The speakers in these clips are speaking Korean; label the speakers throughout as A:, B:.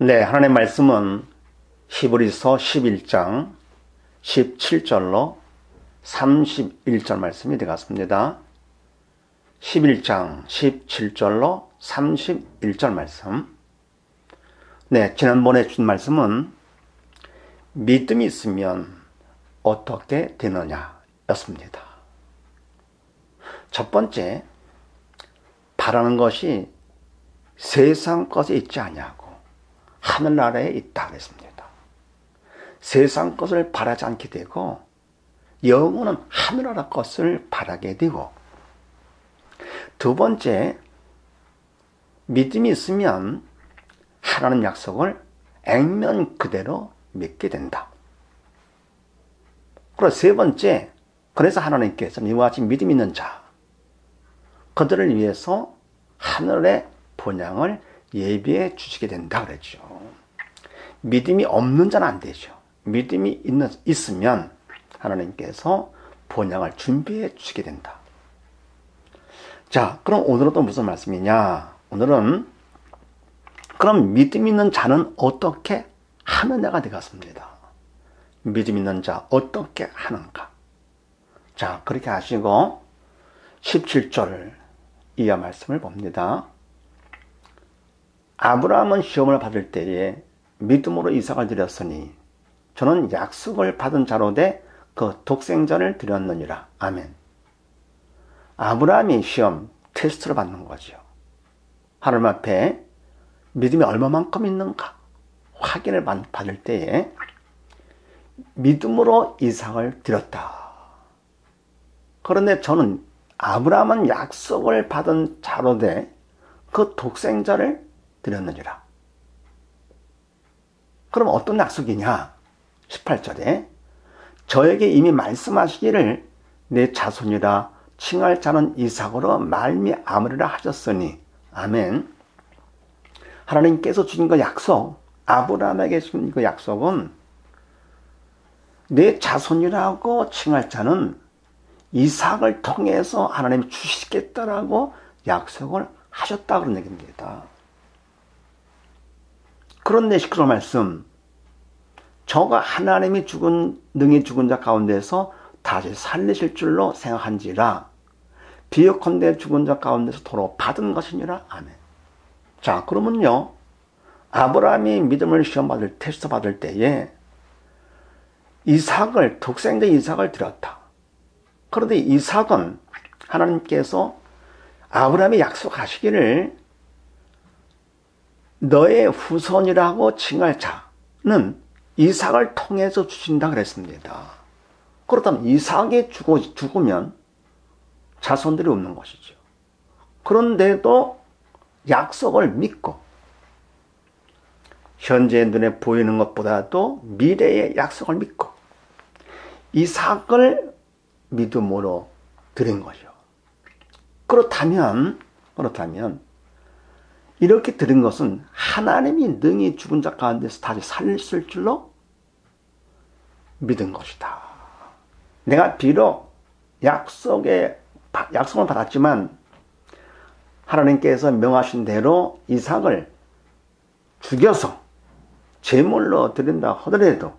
A: 네, 하나님의 말씀은 히브리서 11장 17절로 31절 말씀이 되겠습니다. 11장 17절로 31절 말씀. 네, 지난번에 준 말씀은 믿음이 있으면 어떻게 되느냐 였습니다. 첫 번째, 바라는 것이 세상 것에 있지 아니하고 하늘나라에 있다 그랬습니다. 세상 것을 바라지 않게 되고 영혼은 하늘나라 것을 바라게 되고, 두 번째, 믿음이 있으면 하나님 약속을 액면 그대로 믿게 된다. 그리고 세 번째, 그래서 하나님께서 이와 같이 믿음 있는 자, 그들을 위해서 하늘의 본향을 예비해 주시게 된다 그랬죠. 믿음이 없는 자는 안 되죠. 믿음이 있으면 하나님께서 본향을 준비해 주시게 된다. 자, 그럼 오늘은 또 무슨 말씀이냐? 오늘은 그럼 믿음 있는 자는 어떻게 하느냐가 되겠습니다. 믿음 있는 자 어떻게 하는가? 자, 그렇게 하시고 17절 이하 말씀을 봅니다. 아브라함은 시험을 받을 때에 믿음으로 이삭을 드렸으니 저는 약속을 받은 자로 돼 그 독생자를 드렸느니라. 아멘. 아브라함이 시험, 테스트를 받는 거죠. 하나님 앞에 믿음이 얼마만큼 있는가 확인을 받을 때에 믿음으로 이삭을 드렸다. 그런데 저는 아브라함은 약속을 받은 자로 돼 그 독생자를 드렸느니라. 그럼 어떤 약속이냐? 18절에 저에게 이미 말씀하시기를 내 자손이라 칭할 자는 이삭으로 말미암으리라 하셨으니. 아멘. 하나님께서 주신 그 약속, 아브라함에게 주신 그 약속은 내 자손이라고 칭할 자는 이삭을 통해서 하나님이 주시겠다라고 약속을 하셨다 그런 얘기입니다. 그런데 19절 말씀, 저가 하나님이 능히 죽은 자 가운데서 다시 살리실 줄로 생각한지라 비유컨대 죽은 자 가운데서 도로 받은 것이니라. 아멘. 자, 그러면요, 아브라함이 믿음을 시험받을 테스트 받을 때에 독생자 이삭을 드렸다. 그런데 이삭은 하나님께서 아브라함이 약속하시기를 너의 후손이라고 칭할 자는 이삭을 통해서 주신다 그랬습니다. 그렇다면 이삭이 죽으면 자손들이 없는 것이죠. 그런데도 약속을 믿고 현재 눈에 보이는 것보다도 미래의 약속을 믿고 이삭을 믿음으로 드린 거죠. 그렇다면 이렇게 드린 것은 하나님이 능히 죽은 자 가운데서 다시 살릴 줄로 믿은 것이다. 내가 비록 약속을 받았지만 하나님께서 명하신 대로 이삭을 죽여서 제물로 드린다 하더라도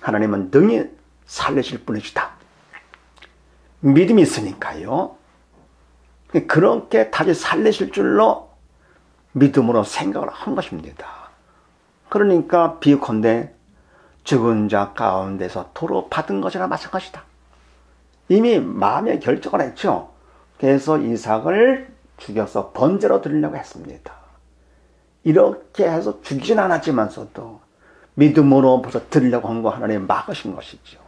A: 하나님은 능히 살리실 분이시다. 믿음이 있으니까요. 그렇게 다시 살리실 줄로 믿음으로 생각을 한 것입니다. 그러니까 비유컨대 죽은 자 가운데서 도로 받은 것이나 마찬가지다. 이미 마음에 결정을 했죠. 그래서 이삭을 죽여서 번제로 드리려고 했습니다. 이렇게 해서 죽이진 않았지만서도 믿음으로 벌써 드리려고 한 거 하나님 막으신 것이죠.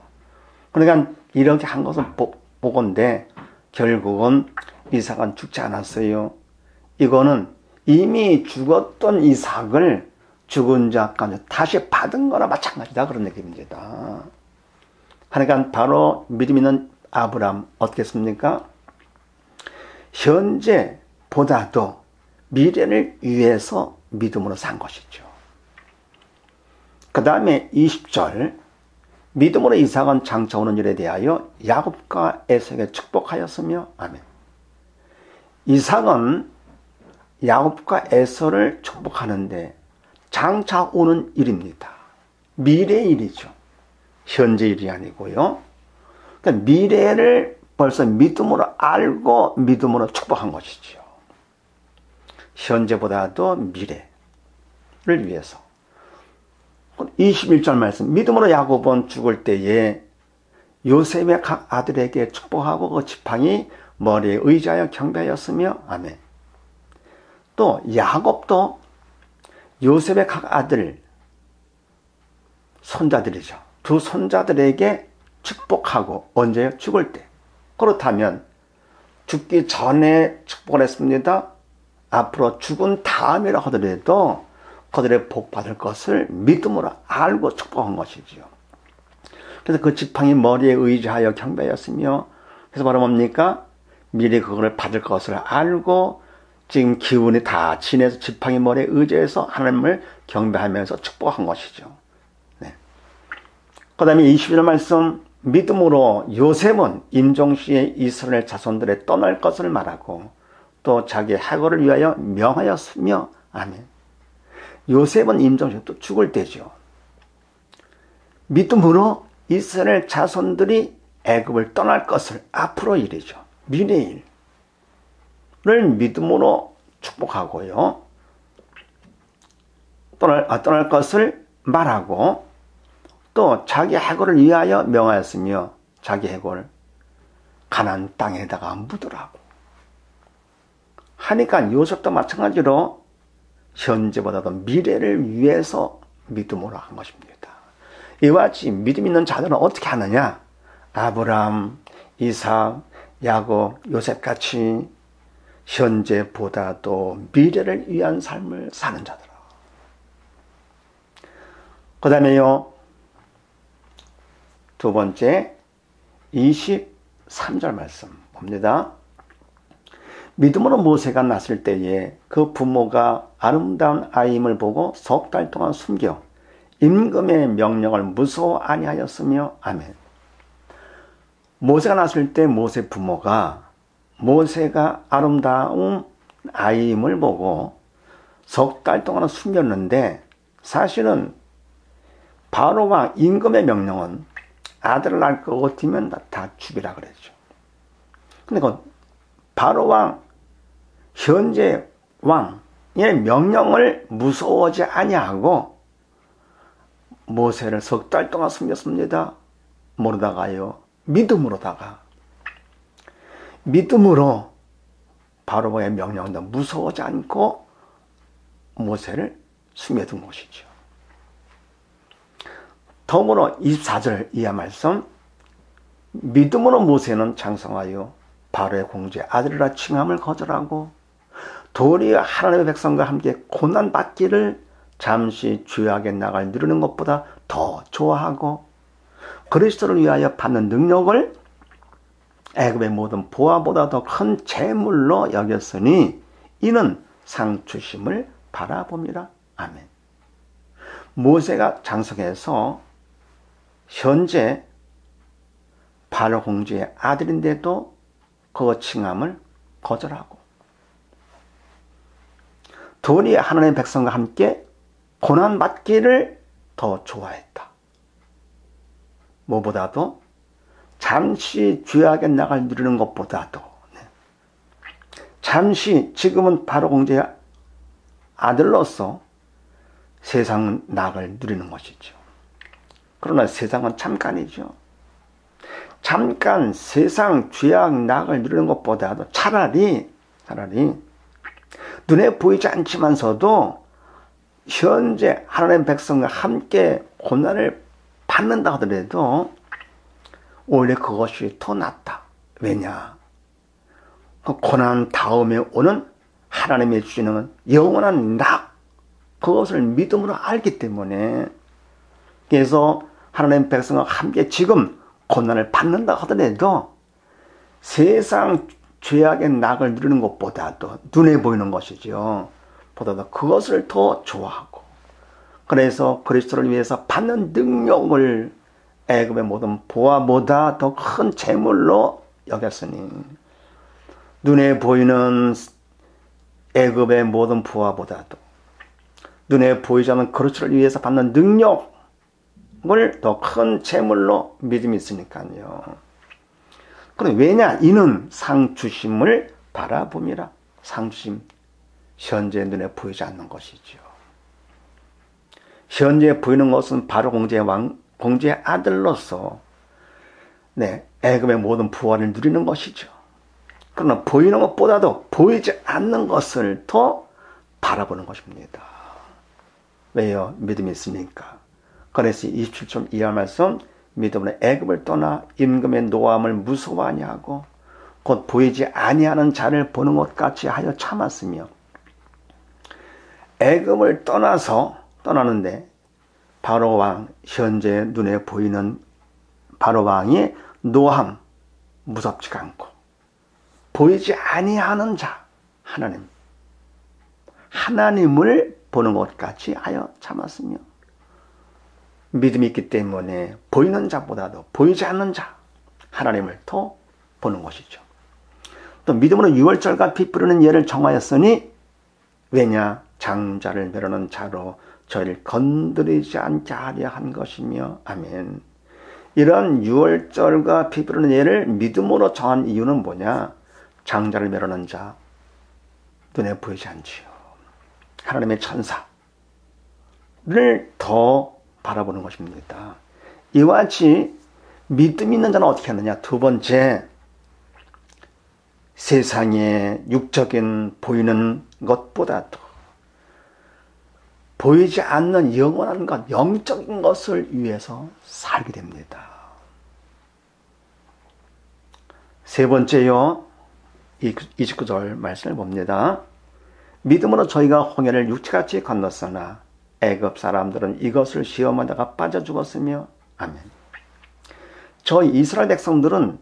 A: 그러니까 이렇게 한 것은 보건대 결국은 이삭은 죽지 않았어요. 이거는 이미 죽었던 이삭을 죽은 자 가운데 다시 받은 거나 마찬가지다 그런 얘기입니다. 그러니까 바로 믿음 있는 아브라함 어떻겠습니까? 현재보다도 미래를 위해서 믿음으로 산 것이죠. 그 다음에 20절, 믿음으로 이삭은 장차 오는 일에 대하여 야곱과 에서에게 축복하였으며. 아멘. 이삭은 야곱과 에서를 축복하는데 장차 오는 일입니다. 미래의 일이죠. 현재 일이 아니고요. 그러니까 미래를 벌써 믿음으로 알고 믿음으로 축복한 것이지요. 현재보다도 미래를 위해서. 21절 말씀. 믿음으로 야곱은 죽을 때에 요셉의 각 아들에게 축복하고 그 지팡이 머리에 의지하여 경배하였으며 아멘. 또 야곱도 요셉의 각 아들 손자들이죠. 두 손자들에게 축복하고 언제요? 죽을 때. 그렇다면 죽기 전에 축복을 했습니다. 앞으로 죽은 다음이라 하더라도 그들의 복 받을 것을 믿음으로 알고 축복한 것이지요. 그래서 그 지팡이 머리에 의지하여 경배하였으며, 그래서 바로 뭡니까? 미리 그걸 받을 것을 알고 지금 기운이 다 지내서 지팡이 머리에 의지해서 하나님을 경배하면서 축복한 것이죠. 네. 그 다음에 21절 말씀. 믿음으로 요셉은 임종시에 이스라엘 자손들의 떠날 것을 말하고 또 자기 해고를 위하여 명하였으며 아멘. 요셉은 임종시에 또 죽을 때죠. 믿음으로 이스라엘 자손들이 애굽을 떠날 것을 앞으로 일이죠. 미래의 일을 믿음으로 축복하고요. 떠날 것을 말하고 또 자기 해고를 위하여 명하였으며 자기 해고를 가나안 땅에다가 묻으라고 하니까 요셉도 마찬가지로 현재보다도 미래를 위해서 믿음으로 한 것입니다. 이와 같이 믿음 있는 자들은 어떻게 하느냐? 아브라함, 이삭, 야곱, 요셉같이 현재보다도 미래를 위한 삶을 사는 자들. 그 다음에요, 두 번째 23절 말씀 봅니다. 믿음으로 모세가 났을 때에 그 부모가 아름다운 아이임을 보고 석 달 동안 숨겨 임금의 명령을 무서워 아니하였으며 아멘. 모세가 났을 때 모세 부모가 모세가 아름다운 아이임을 보고 석 달 동안 숨겼는데, 사실은 바로왕 임금의 명령은 아들을 낳을 것 같으면 다 죽이라 그랬죠. 근데 그 바로왕 현재 왕의 명령을 무서워하지 아니하고 모세를 석 달 동안 숨겼습니다. 모르다가요, 믿음으로 바로왕의 명령도 무서워하지 않고 모세를 숨겨둔 것이죠. 더불어 24절 이하 말씀. 믿음으로 모세는 장성하여 바로의 공주의 아들이라 칭함을 거절하고 도리어 하나님의 백성과 함께 고난받기를 잠시 주야하게 나갈 누리는 것보다 더 좋아하고 그리스도를 위하여 받는 능력을 애굽의 모든 보화보다 더 큰 재물로 여겼으니 이는 상 주심을 바라봅니다. 아멘. 모세가 장성해서 현재 바로 공주의 아들인데도 그 칭함을 거절하고 도리어 하나님의 백성과 함께 고난받기를 더 좋아했다. 무엇보다도 잠시 죄악에 나갈 누리는 것보다도 잠시 지금은 바로 공주의 아들로서 세상 낙을 누리는 것이죠. 그러나 세상은 잠깐이죠. 잠깐 세상 죄악 낙을 누리는 것보다도 차라리 눈에 보이지 않지만서도 현재 하나님 백성과 함께 고난을 받는다 하더라도 오히려 그것이 더 낫다. 왜냐? 그 고난 다음에 오는 하나님의 주시는 영원한 낙, 그것을 믿음으로 알기 때문에, 그래서 하나님 백성과 함께 지금 고난을 받는다 하더라도 세상 죄악의 낙을 누리는 것보다도 눈에 보이는 것이죠. 보다도 그것을 더 좋아하고, 그래서 그리스도를 위해서 받는 능력을 애굽의 모든 보화보다 더 큰 재물로 여겼으니, 눈에 보이는 애굽의 모든 보화보다도 눈에 보이지 않는 거룩을 위해서 받는 능력을 더 큰 재물로 믿음이 있으니까요. 그럼 왜냐? 이는 상 주심을 바라봄이라. 상 주심, 현재 눈에 보이지 않는 것이죠. 현재 보이는 것은 바로 공주의 아들로서 애굽의 모든 부활을 누리는 것이죠. 그러나 보이는 것보다도 보이지 않는 것을 더 바라보는 것입니다. 왜요? 믿음이 있으니까. 그래서 27절 이하 말씀, 믿음으로 애굽을 떠나 임금의 노함을 무서워 아니하고 곧 보이지 아니하는 자를 보는 것 같이 하여 참았으며. 애굽을 떠나는데 바로 왕, 현재 눈에 보이는 바로 왕의 노함, 무섭지가 않고 보이지 아니하는 자, 하나님을 보는 것 같이 하여 참았으며. 믿음이 있기 때문에 보이는 자보다도 보이지 않는 자, 하나님을 더 보는 것이죠. 또 믿음으로 유월절과 피 뿌리는 예를 정하였으니 왜냐? 장자를 멸하는 자로 저희를 건드리지 않게 하려 한 것이며. 아멘. 이런 유월절과 피 뿌리는 예를 믿음으로 정한 이유는 뭐냐? 장자를 멸하는 자, 눈에 보이지 않지요. 하나님의 천사를 더 바라보는 것입니다. 이와 같이 믿음 있는 자는 어떻게 하느냐? 두 번째, 세상의 육적인 보이는 것보다도 보이지 않는 영원한 것, 영적인 것을 위해서 살게 됩니다. 세 번째요, 29절 말씀을 봅니다. 믿음으로 저희가 홍해를 육지같이 건넜으나 애굽 사람들은 이것을 시험하다가 빠져 죽었으며. 아멘. 저희 이스라엘 백성들은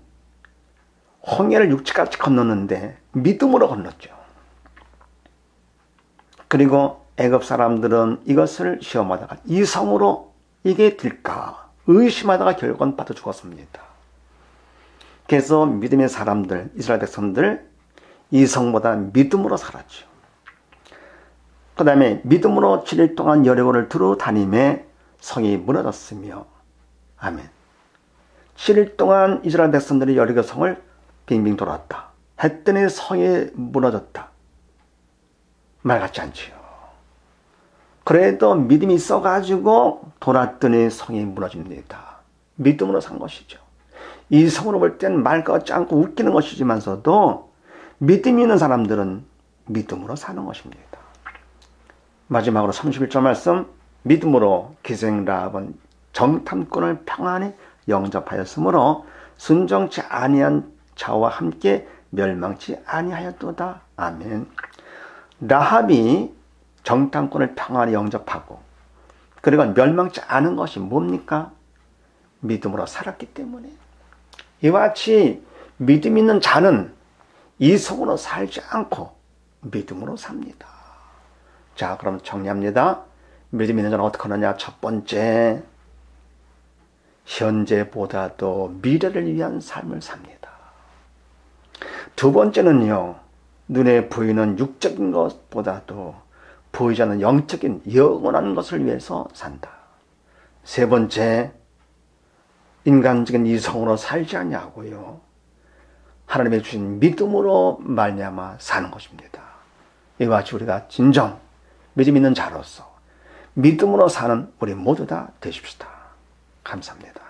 A: 홍해를 육지같이 건넜는데 믿음으로 건넜죠. 그리고 애굽 사람들은 이것을 시험하다가 이성으로 이게 될까 의심하다가 결국은 빠져 죽었습니다. 그래서 믿음의 사람들, 이스라엘 백성들, 이성보다 믿음으로 살았죠. 그 다음에 믿음으로 7일 동안 여리고를 두루 다니며 성이 무너졌으며. 아멘. 7일 동안 이스라엘 백성들이 여리고 성을 빙빙 돌았다 했더니 성이 무너졌다. 말 같지 않지요. 그래도 믿음이 있어가지고 돌았더니 성이 무너집니다. 믿음으로 산 것이죠. 이성으로 볼 땐 말 같지 않고 웃기는 것이지만서도 믿음이 있는 사람들은 믿음으로 사는 것입니다. 마지막으로 31절 말씀, 믿음으로 기생 라합은 정탐꾼을 평안히 영접하였으므로 순정치 아니한 자와 함께 멸망치 아니하였도다. 아멘. 라합이 정탐꾼을 평안히 영접하고 그리고 멸망치 않은 것이 뭡니까? 믿음으로 살았기 때문에. 이와 같이 믿음 있는 자는 이성으로 살지 않고 믿음으로 삽니다. 자, 그럼 정리합니다. 믿음 있는 자는 어떻게 하느냐? 첫 번째, 현재보다도 미래를 위한 삶을 삽니다. 두 번째는요, 눈에 보이는 육적인 것보다도 보이지 않는 영적인 영원한 것을 위해서 산다. 세 번째, 인간적인 이성으로 살지 않냐고요. 하나님의 주신 믿음으로 말미암아 사는 것입니다. 이와 같이 우리가 진정 믿음 있는 자로서 믿음으로 사는 우리 모두 다 되십시다. 감사합니다.